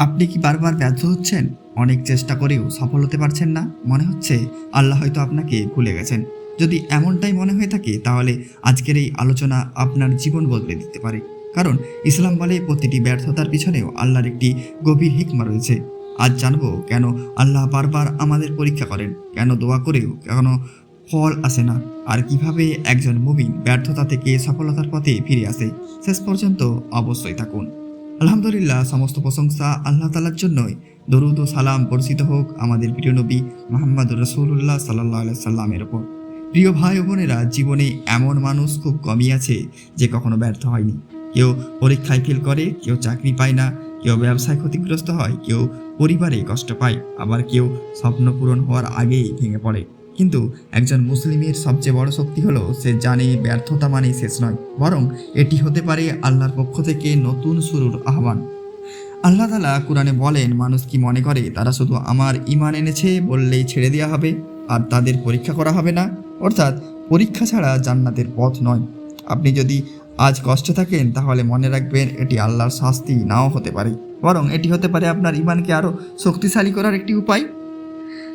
আপনি কি বারবার ব্যর্থ হচ্ছেন? অনেক চেষ্টা করেও সফল হতে পারছেন না? মনে হচ্ছে আল্লাহ হয়তো আপনাকে ভুলে গেছেন। যদি এমনটাই মনে হয়ে থাকে তাহলে আজকের এই আলোচনা আপনার জীবন বদলে দিতে পারে। কারণ ইসলাম বলে প্রতিটি ব্যর্থতার পিছনেও আল্লাহর একটি গভীর হিকমা রয়েছে। আজ জানবো কেন আল্লাহ বারবার আমাদের পরীক্ষা করেন, কেন দোয়া করেও কেন ফল আসে না, আর কিভাবে একজন মুমিন ব্যর্থতা থেকে সফলতার পথে ফিরে আসে। শেষ পর্যন্ত অবশ্যই থাকুন। আলহামদুলিল্লাহ, সমস্ত প্রশংসা আল্লাহ তাআলার জন্যই। দরুদ ও সালাম বর্ষিত হোক আমাদের প্রিয় নবী মুহাম্মদুর রাসূলুল্লাহ সাল্লাল্লাহু আলাইহি সাল্লামের উপর। প্রিয় ভাই ও বোনেরা, জীবনে এমন মানুষ খুব কমই আছে যে কখনো ব্যর্থ হয়নি। কেউ পরীক্ষায় ফেল করে, কেউ চাকরি পায় না, কেউ ব্যবসায় ক্ষতিগ্রস্ত হয়, কেউ পরিবারে কষ্ট পায়, আবার কেউ স্বপ্ন পূরণ হওয়ার আগেই ভেঙে পড়ে। কিন্তু একজন মুসলিমের সবচেয়ে বড় শক্তি হলো সে জানে ব্যর্থতা মানে শেষ নয়, বরং এটি হতে পারে আল্লাহর পক্ষ থেকে নতুন শুরুর আহ্বান। আল্লাহ তাআলা কুরআনে বলেন, মানুষ কি মনে করে তারা শুধু আমার ঈমান এনেছে বললেই ছেড়ে দেওয়া হবে আর তাদের পরীক্ষা করা হবে না? অর্থাৎ পরীক্ষা ছাড়া জান্নাতের পথ নয়। আপনি যদি আজ কষ্টে থাকেন তাহলে মনে রাখবেন এটি আল্লাহর শাস্তি নাও হতে পারে, বরং এটি হতে পারে আপনার ঈমানকে আরও শক্তিশালী করার একটি উপায়।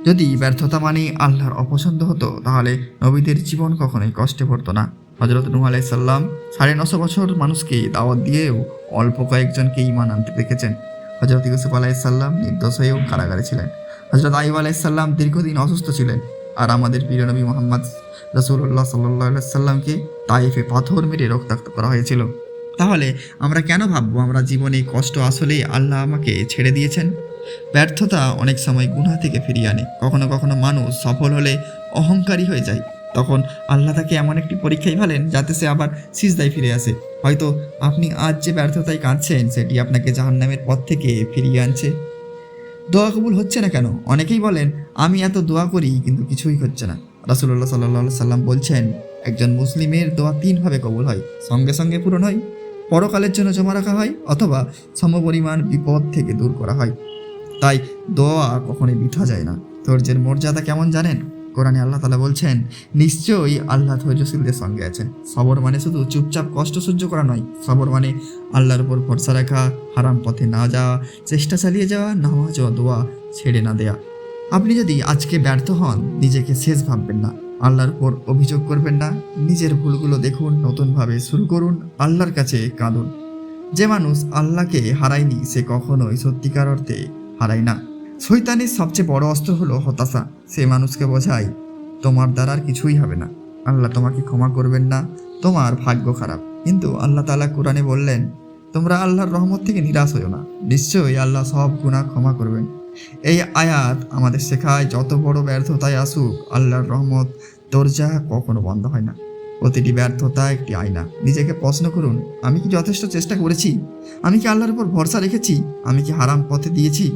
যদি ব্যর্থতা মানে আল্লাহর অপছন্দ হতো তাহলে নবীদের জীবন কখনোই কষ্টে পড়তো না। হযরত নূহ আলাইহিস সালাম ৯৫০ বছর মানুষকে দাওয়াত দিয়েও অল্প কয়েকজনকে ঈমান আনতে দেখেছেন। হযরত ইউসুফ আলাইহিস সালাম নির্দোষ হয়েও কারাগারে ছিলেন। হযরত আইয়ুব আলাইহিস সালাম দীর্ঘদিন অসুস্থ ছিলেন। আর আমাদের প্রিয় নবী মুহাম্মদ রাসূলুল্লাহ সাল্লাল্লাহু আলাইহি সাল্লামকে তায়েফে পাথর মেরে রক্তাক্ত করা হয়েছিল। তাহলে আমরা কেন ভাববো আমরা জীবনে কষ্ট আসলেই আল্লাহ আমাকে ছেড়ে দিয়েছেন? ব্যর্থতা অনেক সময় গুনাহ থেকে ফিরিয়ে আনে। কখনো কখনো মানুষ সফল হলে অহংকারী হয়ে যায়। তখন আল্লাহ তাকে এমন একটি পরীক্ষায় ফেলেন যাতে সে আবার সিজদায় ফিরে আসে। হয়তো আপনি আজ যে ব্যর্থতায় কাঁদছেন সেটি আপনাকে জাহান্নামের পথ থেকে ফিরিয়ে আনছে। দোয়া কবুল হচ্ছে না কেন? অনেকেই বলেন, আমি এত দোয়া করি কিন্তু কিছুই হচ্ছে না। রাসূলুল্লাহ সাল্লাল্লাহু আলাইহি সাল্লাম বলছেন, একজন মুসলিমের দোয়া তিনভাবে কবুল হয়: সঙ্গে সঙ্গে পূরণ হয়, পরকালের জন্য জমা রাখা হয়, অথবা সমপরিমাণ বিপদ থেকে দূর করা হয়। তাই দোয়া কখনোই বৃথা যায় না। ধৈর্যের মর্যাদা কেমন জানেন? কোরআনে আল্লাহ তাআলা বলছেন, নিশ্চয়ই আল্লাহ ধৈর্যশীলদের সঙ্গে আছেন। সবর মানে শুধু চুপচাপ কষ্ট সহ্য করা নয়। সবর মানে আল্লাহর উপর ভরসা রাখা, হারাম পথে না যাওয়া, চেষ্টা চালিয়ে যাওয়া, নামাজ ও দোয়া ছেড়ে না দেয়া। আপনি যদি আজকে ব্যর্থ হন, নিজেকে শেষ ভাববেন না, আল্লাহর উপর অভিযোগ করবেন না। নিজের ভুলগুলো দেখুন, নতুনভাবে শুরু করুন, আল্লাহর কাছে কাঁদুন। যে মানুষ আল্লাহকে হারায়নি সে কখনোই সত্যিকার অর্থে হারায় না। শয়তানের সবচেয়ে বড় অস্ত্র হলো হতাশা। সে মানুষকে বোঝায়, তোমার দ্বারা আর কিছুই হবে না, আল্লাহ তোমাকে ক্ষমা করবেন না, তোমার ভাগ্য খারাপ। কিন্তু আল্লাহ তাআলা কোরআনে বললেন, তোমরা আল্লাহর রহমত থেকে নিরাশ হইও না, নিশ্চয়ই আল্লাহ সব গুনাহ ক্ষমা করবেন। এই আয়াত আমাদের শেখায়, যত বড় ব্যর্থতায় আসুক, আল্লাহর রহমত দরজা কখনো বন্ধ হয় না। প্রতিটি ব্যর্থতা একটি আয়না। নিজেকে প্রশ্ন করুন, আমি কি যথেষ্ট চেষ্টা করেছি? আমি কি আল্লাহর উপর ভরসা রেখেছি? আমি কি হারাম পথে দিয়েছি?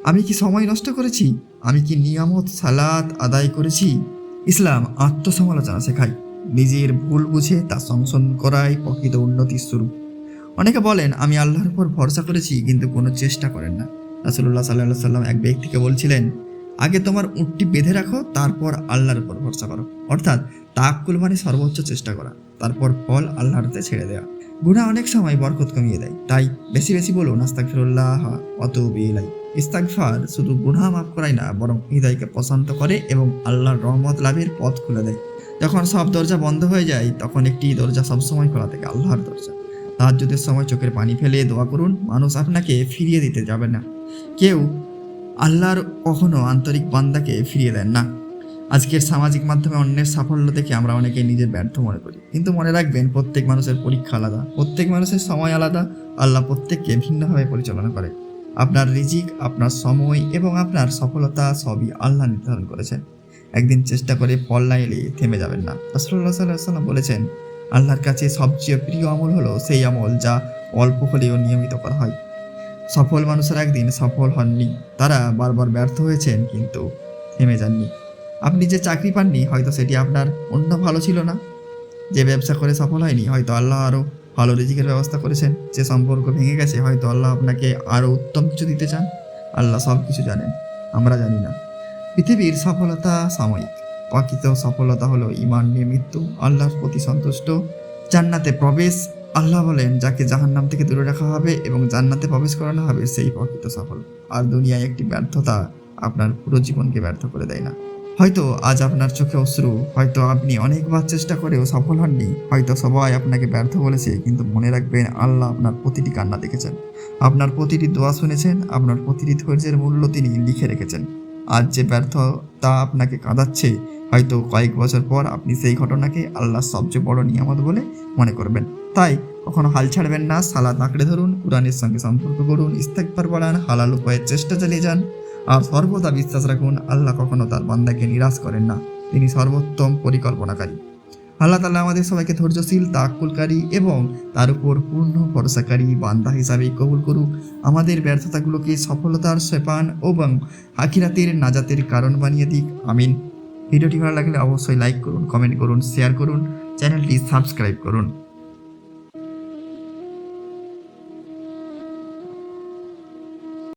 আমি কি সময় নষ্ট করেছি? আমি কি নিয়ামত সালাত আদায় করেছি? ইসলাম আত্মসমালোচনা শেখায়। নিজের ভুল বুঝে তা সংশোধন করাই প্রকৃত উন্নতির শুরু। অনেকে বলেন, আমি আল্লাহর উপর ভরসা করেছি, কিন্তু কোনো চেষ্টা করেন না। রাসূলুল্লাহ সাল্লাল্লাহু আলাইহি সাল্লাম এক ব্যক্তিকে বলছিলেন, আগে তোমার উটটি বেঁধে রাখো, তারপর আল্লাহর উপর ভরসা করো। অর্থাৎ তাওয়াক্কুল মানে সর্বোচ্চ চেষ্টা করা, তারপর ফল আল্লাহর হাতে ছেড়ে দেওয়া। গুনাহ অনেক সময় বরকত কমিয়ে দেয়, তাই বেশি বেশি বলুন, আস্তাগফিরুল্লাহ ওয়া আতুবু ইলাইহি। ইস্তিগফার শুধু গুনাহ মাফ করায় না, বরং হৃদয়কে প্রশান্ত করে এবং আল্লাহর রহমত লাভের পথ খুলে দেয়। যখন সব দরজা বন্ধ হয়ে যায়, তখন একটি দরজা সবসময় খোলা থাকে, আল্লাহর দরজা। তাহাজ্জুদের সময় চোখের পানি ফেলে দোয়া করুন, মানুষ আপনাকে ফিরিয়ে দিতে যাবে না। কেউ আল্লাহর কখনো আন্তরিক বান্দাকে ফিরিয়ে দেন না। আজকের সামাজিক মাধ্যমে অন্যের সাফল্য দেখে আমরা অনেকেই নিজের ব্যর্থ মনে করি, কিন্তু মনে রাখবেন প্রত্যেক মানুষের পরীক্ষা আলাদা, প্রত্যেক মানুষের সময় আলাদা। আল্লাহ প্রত্যেককে ভিন্নভাবে পরিচালনা করে। আপনার রিজিক, আপনার সময় এবং আপনার সফলতা সবই আল্লাহ নির্ধারণ করেছেন। একদিন চেষ্টা করে ফল না এলে থেমে যাবেন না। রাসূলুল্লাহ সাল্লাল্লাহু আলাইহি ওয়াসাল্লাম বলেছেন, আল্লাহর কাছে সবচেয়ে প্রিয় আমল হলো সেই আমল যা অল্প হলেও নিয়মিত করা হয়। সফল মানুষেরা একদিন সফল হননি, তারা বারবার ব্যর্থ হয়েছেন কিন্তু থেমে যাননি। আপনি যে চাকরি পাননি, হয়তো সেটি আপনার অন্য ভালো ছিল না। যে ব্যবসা করে সফল হয়নি, হয়তো আল্লাহ আরও ভালো রিজিকের ব্যবস্থা করেছেন। যে সম্পর্ক ভেঙে গেছে, হয়তো আল্লাহ আপনাকে আরও উত্তম কিছু দিতে চান। আল্লাহ সব কিছু জানেন, আমরা জানি না। পৃথিবীর সফলতা সাময়িক, প্রকৃত সফলতা হলো ঈমান নিয়ে মৃত্যু, আল্লাহর প্রতি সন্তুষ্ট, জান্নাতে প্রবেশ আল্লাহ বলেন, যাকে জাহান্নাম থেকে দূরে রাখা হবে এবং জান্নাতে প্রবেশ করানো হবে সেই প্রকৃত সফল। আর দুনিয়ায় একটি ব্যর্থতা আপনার পুরো জীবনকে ব্যর্থ করে দেয় না। হয়তো আজ আপনার চোখে অশ্রু, হয়তো আপনি অনেকবার চেষ্টা করেও সফল হননি, হয়তো সবাই আপনাকে ব্যর্থ বলেছে, কিন্তু মনে রাখবেন আল্লাহ আপনার প্রতিটি কান্না দেখেছেন, আপনার প্রতিটি দোয়া শুনেছেন, আপনার প্রতিটি ধৈর্যের মূল্য তিনি লিখে রেখেছেন। আজ যে ব্যর্থতা আপনাকে কাঁদাচ্ছে, হয়তো কয়েক বছর পর আপনি সেই ঘটনাকে আল্লাহর সবচেয়ে বড় নিয়ামত বলে মনে করবেন। তাই কখনো হাল ছাড়বেন না, সালাত আঁকড়ে ধরুন, কোরআনের সঙ্গে সম্পর্ক করুন, ইস্তেগফার বাড়ান, হালাল উপায়ের চেষ্টা চালিয়ে যান। আর সর্বদা বিশ্বাস রাখুন, আল্লাহ কখনো তার বান্দাকে নিরাশ করেন না, তিনি সর্বোত্তম পরিকল্পনাকারী। আল্লাহ তাআলা আমাদের সবাইকে ধৈর্যশীল, তাওয়াক্কুলকারী এবং তার উপর পূর্ণ ভরসাকারী বান্দা হিসাবে কবুল করুক। আমাদের ব্যর্থতাগুলোকে সফলতার সোপান এবং আখিরাতের নাজাতের কারণ বানিয়ে দিক। আমিন। ভিডিওটি ভালো লাগলে অবশ্যই লাইক করুন, কমেন্ট করুন, শেয়ার করুন, চ্যানেলটি সাবস্ক্রাইব করুন।